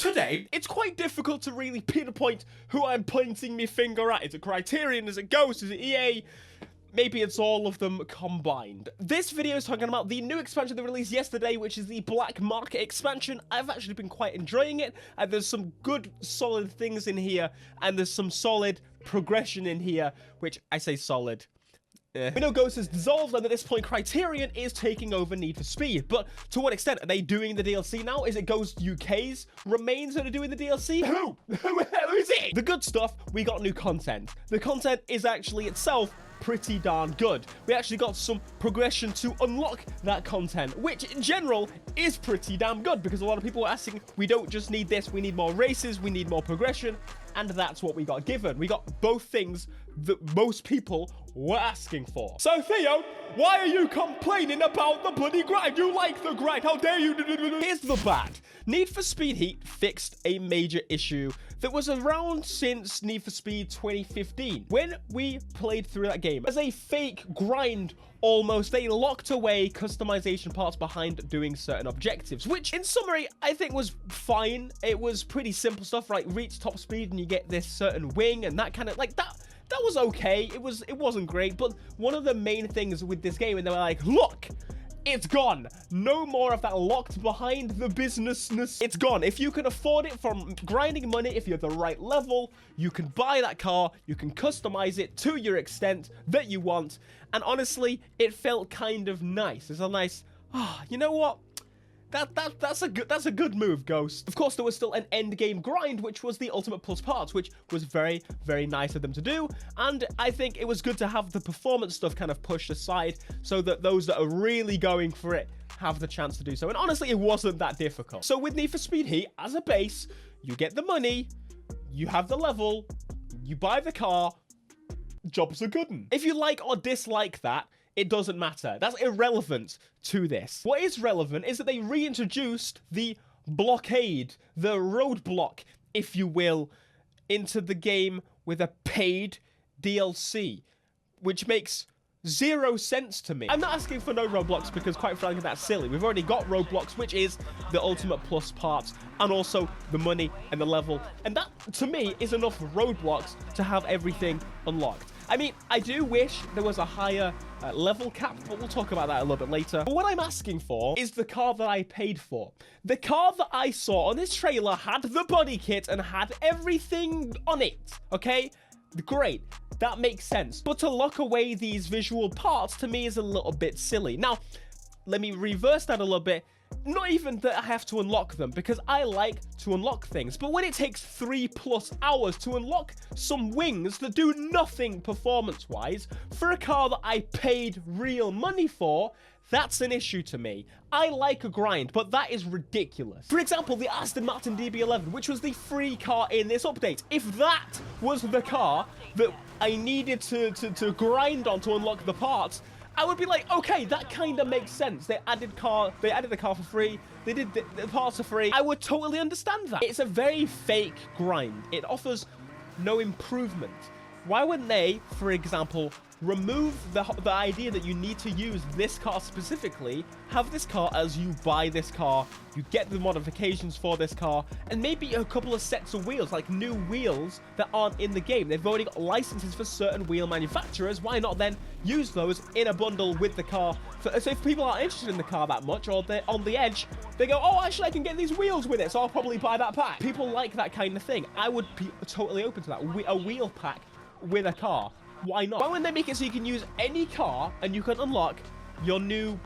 Today, it's quite difficult to really pinpoint who I'm pointing my finger at. Is it Criterion? Is it Ghost? Is it EA? Maybe it's all of them combined. This video is talking about the new expansion they released yesterday, which is the Black Market expansion. I've actually been quite enjoying it, and there's some good, solid things in here, and there's some solid progression in here, which I say solid. We know Ghost has dissolved, and at this point Criterion is taking over Need for Speed. But to what extent? Are they doing the DLC now? Is it Ghost UK's remains that are doing the DLC? Who is it? The good stuff, we got new content. The content is actually itself pretty darn good. We actually got some progression to unlock that content, which in general is pretty damn good, because a lot of people were asking, we don't just need this, we need more races, we need more progression, and that's what we got given. We got both things that most people were asking for. So Theo, why are you complaining about the bloody grind? You like the grind, how dare you? Here's the bad. Need for Speed Heat fixed a major issue that was around since Need for Speed 2015. When we played through that game as a fake grind, almost, they locked away customization parts behind doing certain objectives, which in summary, I think was fine. It was pretty simple stuff, right? Reach top speed and you get this certain wing and that kind of, like, that was okay. It wasn't great, but one of the main things with this game, and they were like, look, it's gone. No more of that locked behind the businessness. It's gone. If you can afford it from grinding money, if you're the right level, you can buy that car, you can customize it to your extent that you want. And honestly, it felt kind of nice. It's a nice, you know what? That's a good move, Ghost. Of course, there was still an end game grind, which was the Ultimate Plus parts, which was very, very nice of them to do. And I think it was good to have the performance stuff kind of pushed aside so that those that are really going for it have the chance to do so. And honestly, it wasn't that difficult. So with Need for Speed Heat, as a base, you get the money, you have the level, you buy the car, job's a good one. If you like or dislike that, it doesn't matter. That's irrelevant to this. What is relevant is that they reintroduced the blockade, the roadblock, if you will, into the game with a paid DLC, which makes 0 sense to me. I'm not asking for no roadblocks because, quite frankly, that's silly. We've already got roadblocks, which is the Ultimate Plus parts and also the money and the level. And that, to me, is enough roadblocks to have everything unlocked. I mean, I do wish there was a higher level cap, but we'll talk about that a little bit later. But what I'm asking for is the car that I paid for. The car that I saw on this trailer had the body kit and had everything on it, okay? Great. That makes sense. But to lock away these visual parts, to me, is a little bit silly. Now, let me reverse that a little bit. Not even that I have to unlock them, because I like to unlock things. But when it takes 3+ hours to unlock some wings that do nothing performance-wise for a car that I paid real money for, that's an issue to me. I like a grind, but that is ridiculous. For example, the Aston Martin DB11, which was the free car in this update. If that was the car that I needed to grind on to unlock the parts, I would be like, okay, that kind of makes sense. They added the car for free. They did the parts for free. I would totally understand that. It's a very fake grind. It offers no improvement. Why wouldn't they, for example, remove the idea that you need to use this car specifically, have this car as you buy this car, you get the modifications for this car, and maybe a couple of sets of wheels, like new wheels that aren't in the game. They've already got licenses for certain wheel manufacturers. Why not then use those in a bundle with the car? So if people aren't interested in the car that much, or they're on the edge, they go, oh, actually, I can get these wheels with it, so I'll probably buy that pack. People like that kind of thing. I would be totally open to that. A wheel pack with a car. Why not? Why wouldn't they make it so you can use any car and you can unlock your new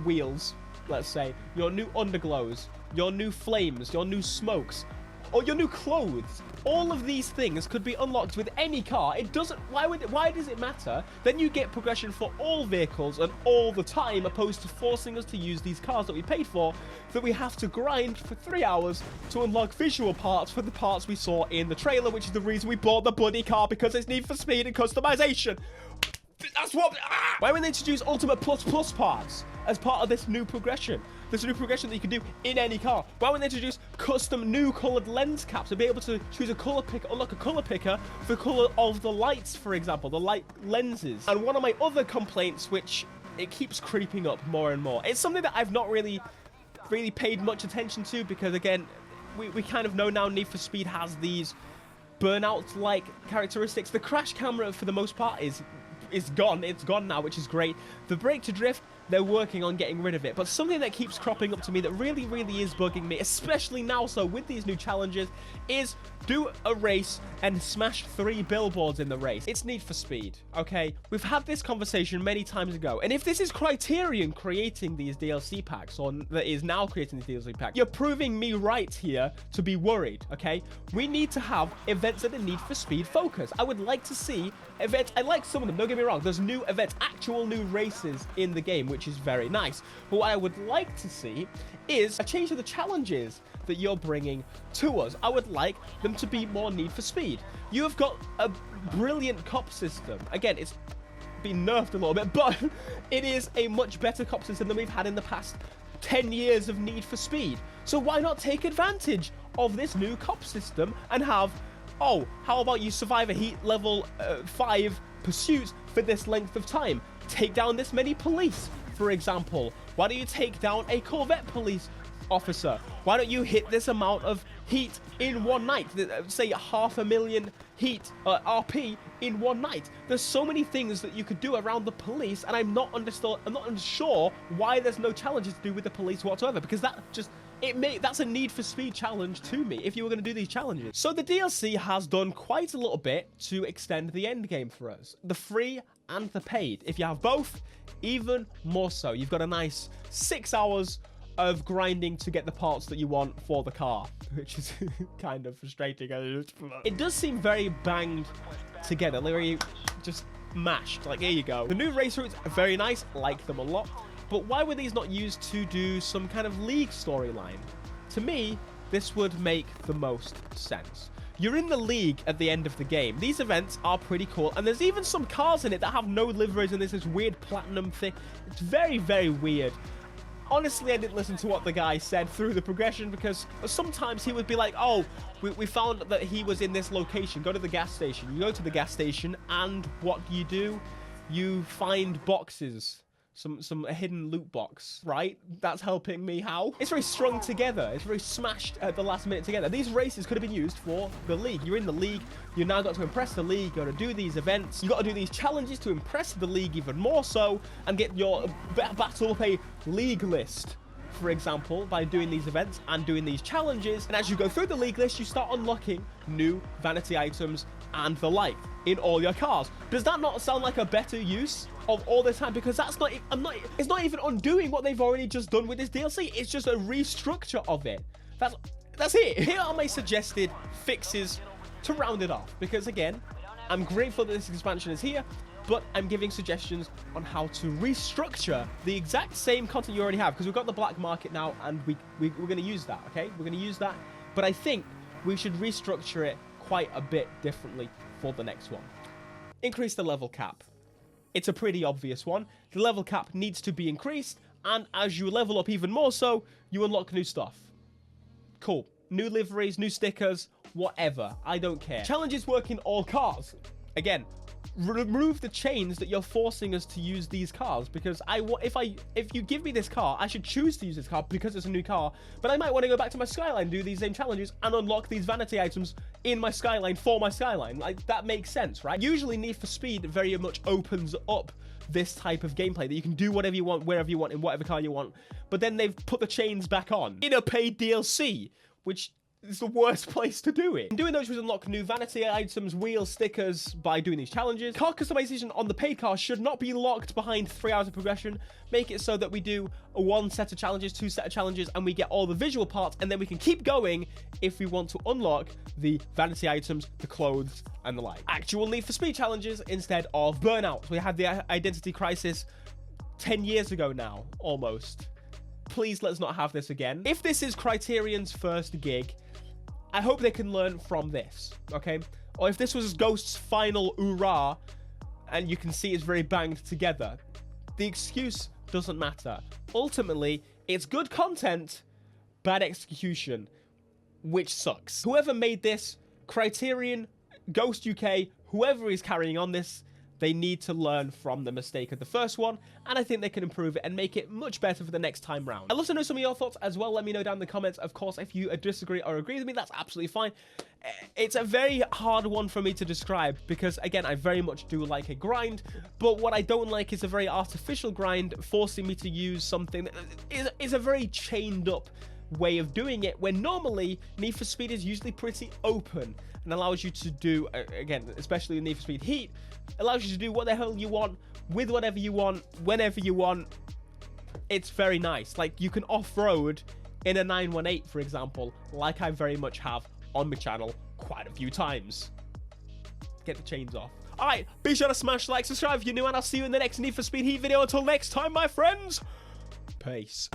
wheels, let's say, your new underglows, your new flames, your new smokes, or your new clothes? All of these things could be unlocked with any car. It doesn't, why does it matter? Then you get progression for all vehicles and all the time, opposed to forcing us to use these cars that we paid for, that we have to grind for 3 hours to unlock visual parts for the parts we saw in the trailer, which is the reason we bought the bloody car, because it's Need for Speed and customization. That's what. Why wouldn't they introduce Ultimate Plus parts as part of this new progression? This new progression that you can do in any car. Why wouldn't they introduce custom new colored lens caps to be able to choose a color picker, unlock a color picker for the color of the lights, for example, the light lenses? And one of my other complaints, which it keeps creeping up more and more, it's something that I've not really paid much attention to, because again, we kind of know now Need for Speed has these Burnout-like characteristics. The crash camera, for the most part, is gone. It's gone now, which is great. The brake to drift, they're working on getting rid of it. But something that keeps cropping up to me that really, really is bugging me, especially now, so with these new challenges, is do a race and smash 3 billboards in the race. It's Need for Speed, okay? We've had this conversation many times ago, and if this is Criterion creating these DLC packs, or that is now creating these DLC packs, you're proving me right here to be worried, okay? We need to have events that are Need for Speed focus. I would like to see events. I like some of them, don't get me wrong. There's new events, actual new races in the game, which is very nice. But what I would like to see is a change to the challenges that you're bringing to us. I would like them to be more Need for Speed. You have got a brilliant cop system. Again, it's been nerfed a little bit, but it is a much better cop system than we've had in the past 10 years of Need for Speed. So why not take advantage of this new cop system and have, oh, how about you survive a heat level 5 pursuit for this length of time? Take down this many police, for example. Why don't you take down a Corvette police officer? Why don't you hit this amount of heat in one night? Say 500,000 heat RP in one night. There's so many things that you could do around the police, and I'm not unsure why there's no challenges to do with the police whatsoever, because that just that's a Need for Speed challenge to me if you were going to do these challenges. So the DLC has done quite a little bit to extend the end game for us. The free and the paid. If you have both, even more so. You've got a nice 6 hours of grinding to get the parts that you want for the car, which is kind of frustrating. It does seem very banged together, literally just mashed. Like, here you go. The new race routes are very nice, like them a lot. But why were these not used to do some kind of league storyline? To me, this would make the most sense. You're in the league at the end of the game. These events are pretty cool, and there's even some cars in it that have no liveries, and there's this weird platinum thing. It's very, very weird. Honestly, I didn't listen to what the guy said through the progression, because sometimes he would be like, oh, we found that he was in this location. Go to the gas station. You go to the gas station, and what do? You find boxes. Some hidden loot box, right? That's helping me how? It's very strung together. It's very smashed at the last minute together. These races could have been used for the league. You're in the league. You now got to impress the league. You got to do these events. You got to do these challenges to impress the league even more so, and get your battle up a league list, for example, by doing these events and doing these challenges. And as you go through the league list, you start unlocking new vanity items and the like in all your cars. Does that not sound like a better use of all this time? Because that's not, it's not even undoing what they've already just done with this DLC. It's just a restructure of it. That's it. Here are my suggested fixes to round it off. Because again, I'm grateful that this expansion is here, but I'm giving suggestions on how to restructure the exact same content you already have, because we've got the black market now, and we're going to use that, okay? We're going to use that, but I think we should restructure it quite a bit differently for the next one. Increase the level cap. It's a pretty obvious one. The level cap needs to be increased, and as you level up even more so, you unlock new stuff. Cool. New liveries, new stickers, whatever. I don't care. Challenges work in all cars. Again, remove the chains that you're forcing us to use these cars, because if you give me this car, I should choose to use this car because it's a new car, but I might want to go back to my Skyline, do these same challenges, and unlock these vanity items in my Skyline for my Skyline. Like, that makes sense, right? Usually Need for Speed very much opens up this type of gameplay, that you can do whatever you want, wherever you want, in whatever car you want, but then they've put the chains back on in a paid DLC, which is the worst place to do it. In doing those, we unlock new vanity items, wheel stickers by doing these challenges. Car customization on the paid car should not be locked behind 3 hours of progression. Make it so that we do one set of challenges, 2 set of challenges, and we get all the visual parts, and then we can keep going if we want to unlock the vanity items, the clothes, and the like. Actual Need for Speed challenges instead of Burnout. We had the identity crisis 10 years ago now, almost. Please let's not have this again. If this is Criterion's first gig, I hope they can learn from this, okay? Or if this was Ghost's final hoorah, and you can see it's very banged together, the excuse doesn't matter. Ultimately, it's good content, bad execution, which sucks. Whoever made this, Criterion, Ghost UK, whoever is carrying on this, They need to learn from the mistake of the first one, and I think they can improve it and make it much better for the next time round. I'd love to know some of your thoughts as well. Let me know down in the comments. Of course, if you disagree or agree with me, that's absolutely fine. It's a very hard one for me to describe because, again, I very much do like a grind, but what I don't like is a very artificial grind forcing me to use something that is a very chained up way of doing it, when normally Need for Speed is usually pretty open and allows you to do, again, especially in Need for Speed Heat, allows you to do what the hell you want, with whatever you want, whenever you want. It's very nice. Like, you can off-road in a 918, for example, like I very much have on my channel quite a few times. Get the chains off. Alright, be sure to smash like, subscribe if you're new, and I'll see you in the next Need for Speed Heat video. Until next time, my friends, peace.